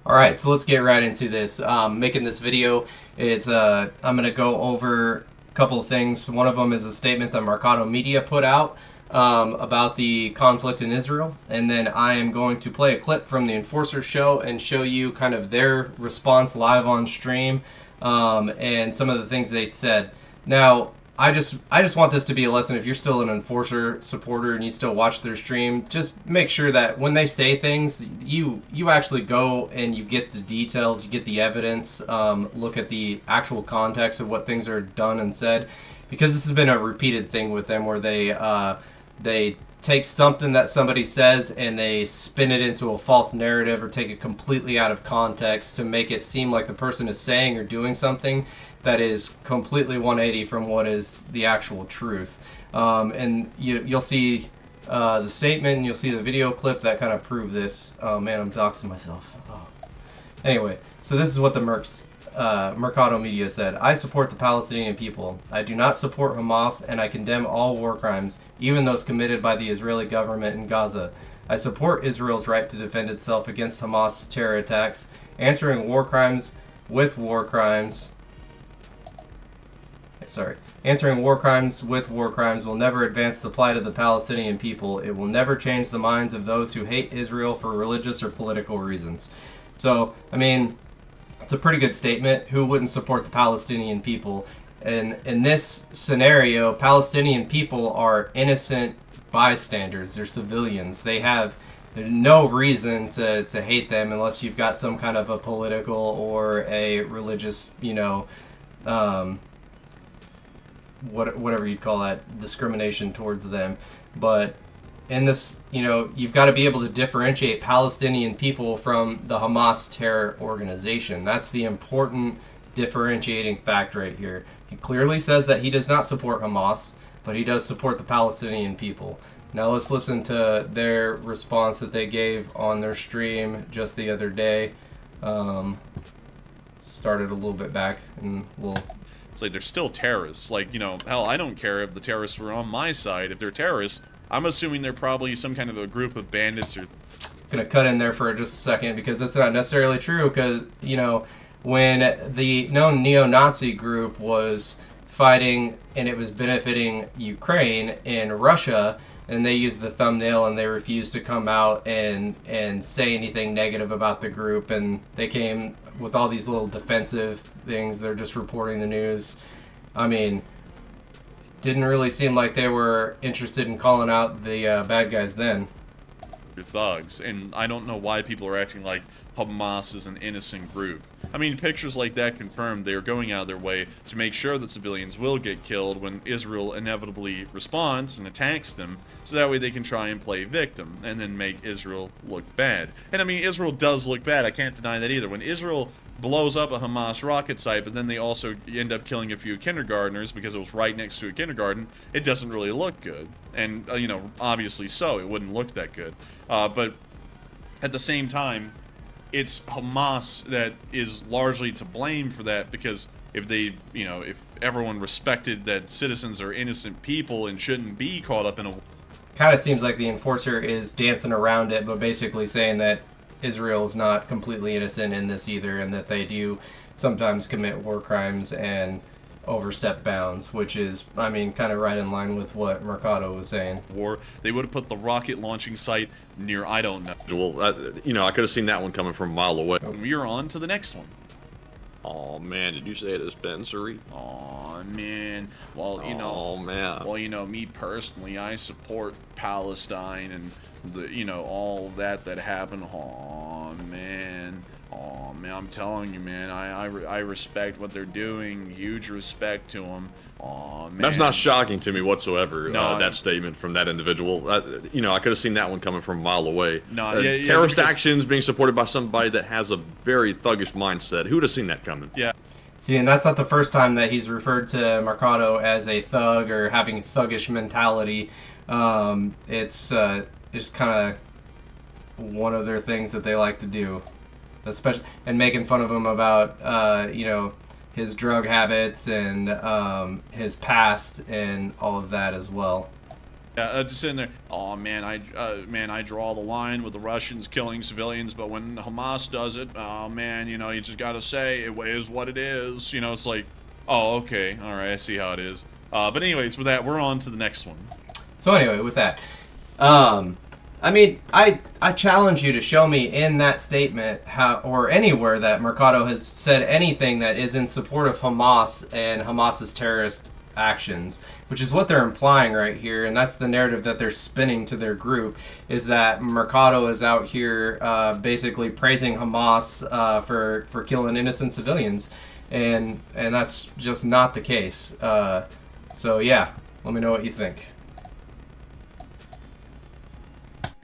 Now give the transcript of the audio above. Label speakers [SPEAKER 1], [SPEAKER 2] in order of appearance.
[SPEAKER 1] All right, so let's get right into this. Making this video, I'm going to go over a couple of things. One of them is a statement that Mercado Media put out about the conflict in Israel, and then I am going to play a clip from the Enforcer show and show you kind of their response live on stream and some of the things they said. Now, I just want this to be a lesson. If you're still an Enforcer supporter and you still watch their stream, just make sure that when they say things, you actually go and you get the details, you get the evidence, look at the actual context of what things are done and said, because this has been a repeated thing with them where they take something that somebody says and they spin it into a false narrative or take it completely out of context to make it seem like the person is saying or doing something that is completely 180 from what is the actual truth. And you'll see the statement and you'll see the video clip that kind of prove this. Oh man, I'm doxing myself. Oh. Anyway, so this is what the Mercado Media said. I support the Palestinian people. I do not support Hamas, and I condemn all war crimes, even those committed by the Israeli government in Gaza. I support Israel's right to defend itself against Hamas terror attacks. Answering war crimes with war crimes Answering war crimes with war crimes will never advance the plight of the Palestinian people. It will never change the minds of those who hate Israel for religious or political reasons. So, I mean, it's a pretty good statement. Who wouldn't support the Palestinian people? And in this scenario, Palestinian people are innocent bystanders. They're civilians. There's no reason to hate them unless you've got some kind of a political or a religious, whatever you'd call that, discrimination towards them. But in this, you've got to be able to differentiate Palestinian people from the Hamas terror organization. That's the important differentiating fact right here. He clearly says that he does not support Hamas, but he does support the Palestinian people. Now let's listen to their response that they gave on their stream just the other day. Started a little bit back, and we'll...
[SPEAKER 2] It's like they're still terrorists. Like, hell, I don't care if the terrorists were on my side. If they're terrorists, I'm assuming they're probably some kind of a group of bandits or...
[SPEAKER 1] Gonna cut in there for just a second because that's not necessarily true, because, when the known neo-Nazi group was fighting and it was benefiting Ukraine in Russia, and they used the thumbnail and they refused to come out and say anything negative about the group, and they came with all these little defensive things. They're just reporting the news. I mean, didn't really seem like they were interested in calling out the bad guys then.
[SPEAKER 2] Thugs, and I don't know why people are acting like Hamas is an innocent group. I mean, pictures like that confirm they are going out of their way to make sure that civilians will get killed when Israel inevitably responds and attacks them, so that way they can try and play victim and then make Israel look bad. And I mean, Israel does look bad, I can't deny that either. When Israel blows up a Hamas rocket site, but then they also end up killing a few kindergartners because it was right next to a kindergarten, it doesn't really look good. And, obviously so, it wouldn't look that good. But at the same time, it's Hamas that is largely to blame for that, because if they, if everyone respected that citizens are innocent people and shouldn't be caught up in a...
[SPEAKER 1] Kind of seems like the Enforcer is dancing around it, but basically saying that Israel is not completely innocent in this either, and that they do sometimes commit war crimes and overstep bounds, which is, I mean, kind of right in line with what Mercado was saying.
[SPEAKER 2] War, they would have put the rocket launching site near, I don't know.
[SPEAKER 3] Well, I could have seen that one coming from a mile away.
[SPEAKER 2] We're on to the next one.
[SPEAKER 3] Oh man, did you say a dispensary?
[SPEAKER 2] Oh man. Well,
[SPEAKER 3] Oh man.
[SPEAKER 2] Well, me personally, I support Palestine and the, all of that happened. Oh man. Oh man, I'm telling you, man, I respect what they're doing. Huge respect to them. Oh man.
[SPEAKER 3] That's not shocking to me whatsoever.
[SPEAKER 2] No,
[SPEAKER 3] that statement from that individual. I could have seen that one coming from a mile away.
[SPEAKER 2] No,
[SPEAKER 3] terrorist actions being supported by somebody that has a very thuggish mindset. Who would have seen that coming?
[SPEAKER 2] Yeah.
[SPEAKER 1] See, and that's not the first time that he's referred to Mercado as a thug or having a thuggish mentality. It's kind of one of their things that they like to do. Especially, and making fun of him about his drug habits and his past and all of that as well.
[SPEAKER 2] Just sitting there. Oh man, I draw the line with the Russians killing civilians, but when Hamas does it, oh man, you just gotta say it is what it is. It's like, oh okay, all right, I see how it is. But anyways, with that, we're on to the next one.
[SPEAKER 1] So anyway, with that, I mean, I challenge you to show me in that statement or anywhere that Mercado has said anything that is in support of Hamas and Hamas's terrorist actions, which is what they're implying right here, and that's the narrative that they're spinning to their group, is that Mercado is out here basically praising Hamas for killing innocent civilians, and that's just not the case. So yeah, let me know what you think.